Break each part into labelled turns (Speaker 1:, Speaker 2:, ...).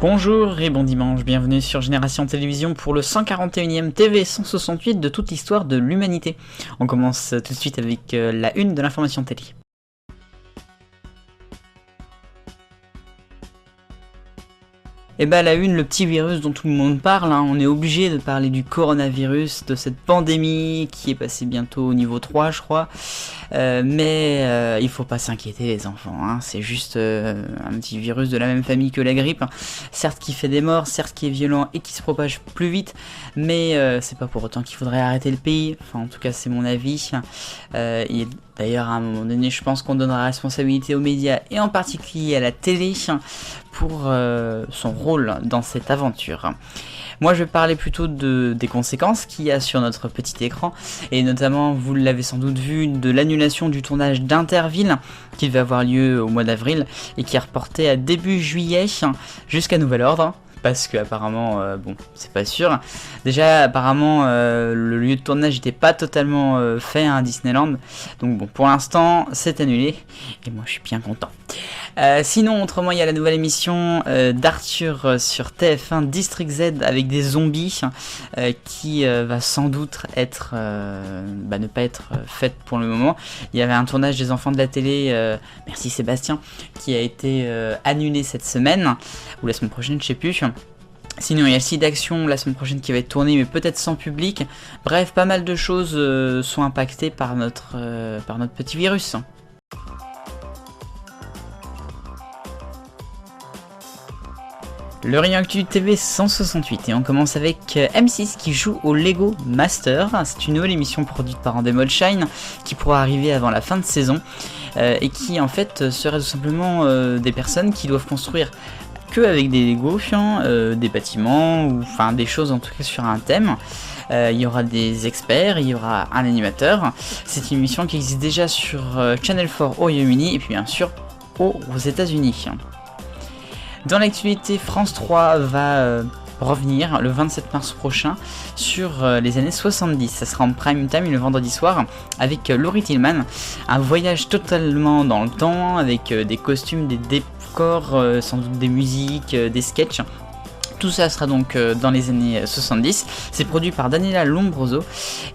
Speaker 1: Bonjour et bon dimanche, bienvenue sur Génération Télévision pour le 141e TV 168 de toute l'histoire de l'humanité. On commence tout de suite avec la une de l'information télé. Et bah la une, le petit virus dont tout le monde parle, on est obligé de parler du coronavirus, de cette pandémie qui est passée bientôt au niveau 3 je crois. Mais il faut pas s'inquiéter les enfants, c'est juste un petit virus de la même famille que la grippe, certes qui fait des morts, certes qui est violent et qui se propage plus vite, mais c'est pas pour autant qu'il faudrait arrêter le pays, enfin en tout cas c'est mon avis. Et d'ailleurs à un moment donné je pense qu'on donnera responsabilité aux médias et en particulier à la télé pour son rôle dans cette aventure. Moi je vais parler plutôt des conséquences qu'il y a sur notre petit écran, et notamment, vous l'avez sans doute vu, de l'annulation du tournage d'Interville qui devait avoir lieu au mois d'avril et qui est reporté à début juillet jusqu'à nouvel ordre. Parce que apparemment, bon, c'est pas sûr. Déjà, apparemment, le lieu de tournage n'était pas totalement fait à Disneyland. Donc bon, pour l'instant, c'est annulé. Et moi, je suis bien content. Sinon, autrement, il y a la nouvelle émission d'Arthur sur TF1, District Z, avec des zombies, qui va sans doute être, ne pas être faite pour le moment. Il y avait un tournage des enfants de la télé, merci Sébastien, qui a été annulé cette semaine, ou la semaine prochaine, je sais plus. Sinon il y a le site d'action la semaine prochaine qui va être tourné, mais peut-être sans public. Bref, pas mal de choses sont impactées par notre petit virus. Le Rayon Actu TV 168, et on commence avec M6 qui joue au Lego Master. C'est une nouvelle émission produite par Endemol Shine qui pourra arriver avant la fin de saison et qui en fait serait tout simplement des personnes qui doivent construire que avec des Lego, des bâtiments, ou enfin des choses en tout cas sur un thème. Il y aura des experts, il y aura un animateur. C'est une émission qui existe déjà sur Channel 4 au Royaume-Uni et puis bien sûr aux États-Unis. Dans l'actualité, France 3 va revenir le 27 mars prochain sur les années 70. Ça sera en prime time le vendredi soir avec Laurie Tillman. Un voyage totalement dans le temps avec des costumes, des décors, sans doute des musiques, des sketchs. Tout ça sera donc dans les années 70. C'est produit par Daniela Lombroso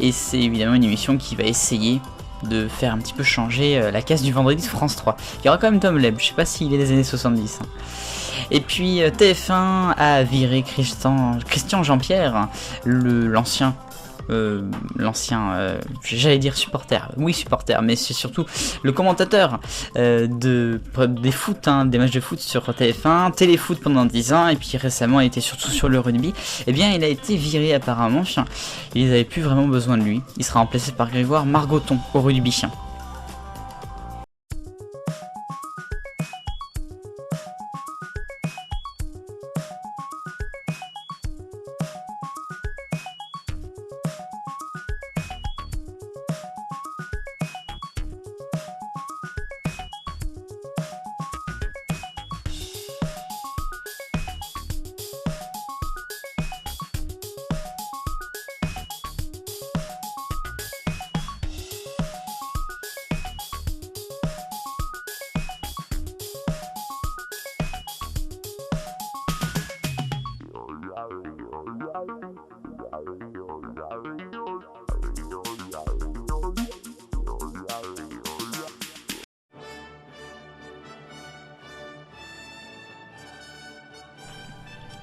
Speaker 1: et c'est évidemment une émission qui va essayer de faire un petit peu changer la case du vendredi de France 3. Il y aura quand même Tom Leb, je sais pas s'il est des années 70. Et puis TF1 a viré Christian Jean-Pierre, l'ancien, j'allais dire supporter, oui supporter, mais c'est surtout le commentateur des foot, des matchs de foot sur TF1, Téléfoot pendant 10 ans, et puis récemment il était surtout sur le rugby. Et bien il a été viré apparemment, ils n'avaient plus vraiment besoin de lui, il sera remplacé par Grégoire Margoton au rugby.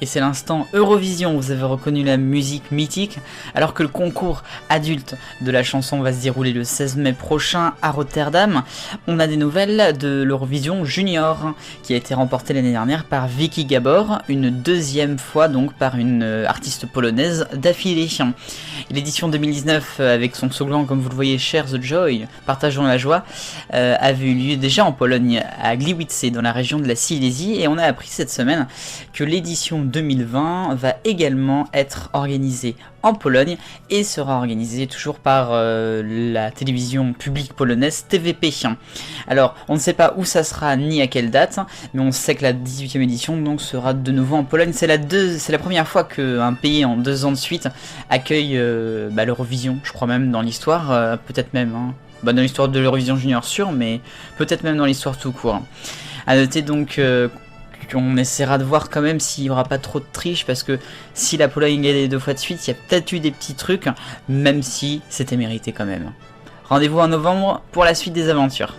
Speaker 1: Et c'est l'instant Eurovision, vous avez reconnu la musique mythique, alors que le concours adulte de la chanson va se dérouler le 16 mai prochain à Rotterdam. On a des nouvelles de l'Eurovision Junior, qui a été remportée l'année dernière par Vicky Gabor, une deuxième fois donc par une artiste polonaise d'affilée. L'édition 2019, avec son slogan comme vous le voyez, Share the Joy, partageons la joie, avait eu lieu déjà en Pologne, à Gliwice, dans la région de la Silésie, et on a appris cette semaine que l'édition 2020 va également être organisée en Pologne et sera organisée toujours par la télévision publique polonaise TVP. Alors on ne sait pas où ça sera ni à quelle date, mais on sait que la 18e édition donc sera de nouveau en Pologne. C'est la première fois qu'un pays en 2 ans de suite accueille l'Eurovision, je crois même dans l'histoire, peut-être même dans l'histoire de l'Eurovision Junior sûr, mais peut-être même dans l'histoire tout court. À noter donc on essaiera de voir quand même s'il n'y aura pas trop de triche, parce que si la Pologne gagne 2 fois de suite, il y a peut-être eu des petits trucs, même si c'était mérité quand même. Rendez-vous en novembre pour la suite des aventures.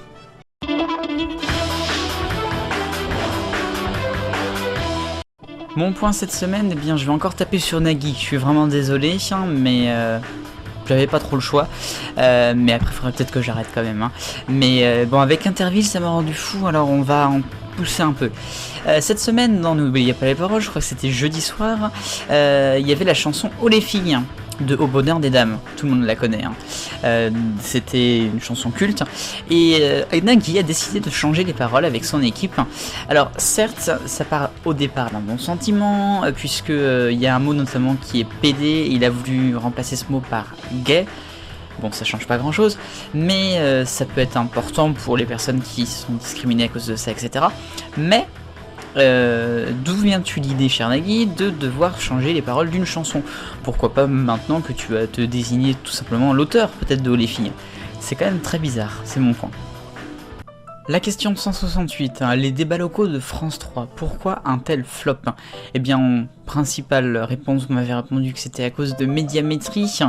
Speaker 1: Mon point cette semaine, eh bien je vais encore taper sur Nagui, je suis vraiment désolé, mais j'avais pas trop le choix, mais après il faudrait peut-être que j'arrête quand même. Mais bon, avec Interville ça m'a rendu fou, alors on va en pousser un peu. Cette semaine, dans N'oubliez pas les paroles, je crois que c'était jeudi soir, il y avait la chanson Oh les filles de Au bonheur des dames, tout le monde la connaît, c'était une chanson culte, et Nagui a décidé de changer les paroles avec son équipe. Alors certes, ça part au départ d'un bon sentiment, puisque il y a un mot notamment qui est PD, il a voulu remplacer ce mot par gay. Bon, ça change pas grand chose, mais ça peut être important pour les personnes qui sont discriminées à cause de ça, etc. Mais d'où viens-tu l'idée, cher Nagui, de devoir changer les paroles d'une chanson? Pourquoi pas maintenant que tu vas te désigner tout simplement l'auteur, peut-être, de Oh les filles? C'est quand même très bizarre, c'est mon point. La question 168, les débats locaux de France 3, pourquoi un tel flop? Eh bien, principale réponse, vous m'avez répondu que c'était à cause de médiamétrie.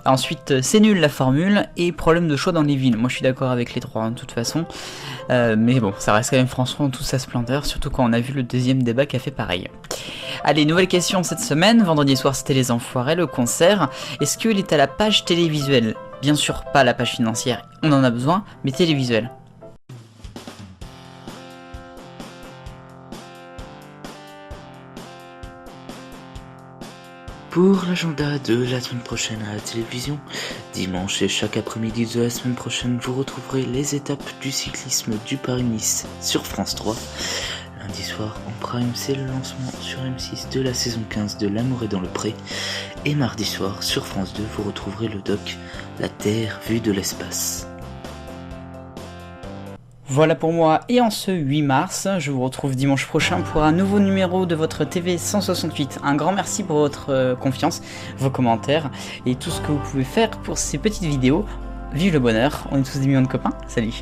Speaker 1: Ensuite, c'est nul la formule, et problème de choix dans les villes. Moi je suis d'accord avec les trois, de toute façon. Mais bon, ça reste quand même France 3 en toute sa splendeur, surtout quand on a vu le deuxième débat qui a fait pareil. Allez, nouvelle question cette semaine, vendredi soir c'était Les Enfoirés, le concert. Est-ce qu'il est à la page télévisuelle? Bien sûr pas la page financière, on en a besoin, mais télévisuelle.
Speaker 2: Pour l'agenda de la semaine prochaine à la télévision, dimanche et chaque après-midi de la semaine prochaine, vous retrouverez les étapes du cyclisme du Paris-Nice sur France 3. Lundi soir en prime, c'est le lancement sur M6 de la saison 15 de L'amour est dans le pré. Et mardi soir sur France 2, vous retrouverez le doc La Terre vue de l'espace.
Speaker 1: Voilà pour moi, et en ce 8 mars, je vous retrouve dimanche prochain pour un nouveau numéro de votre TV 168. Un grand merci pour votre confiance, vos commentaires et tout ce que vous pouvez faire pour ces petites vidéos. Vive le bonheur, on est tous des millions de copains, salut.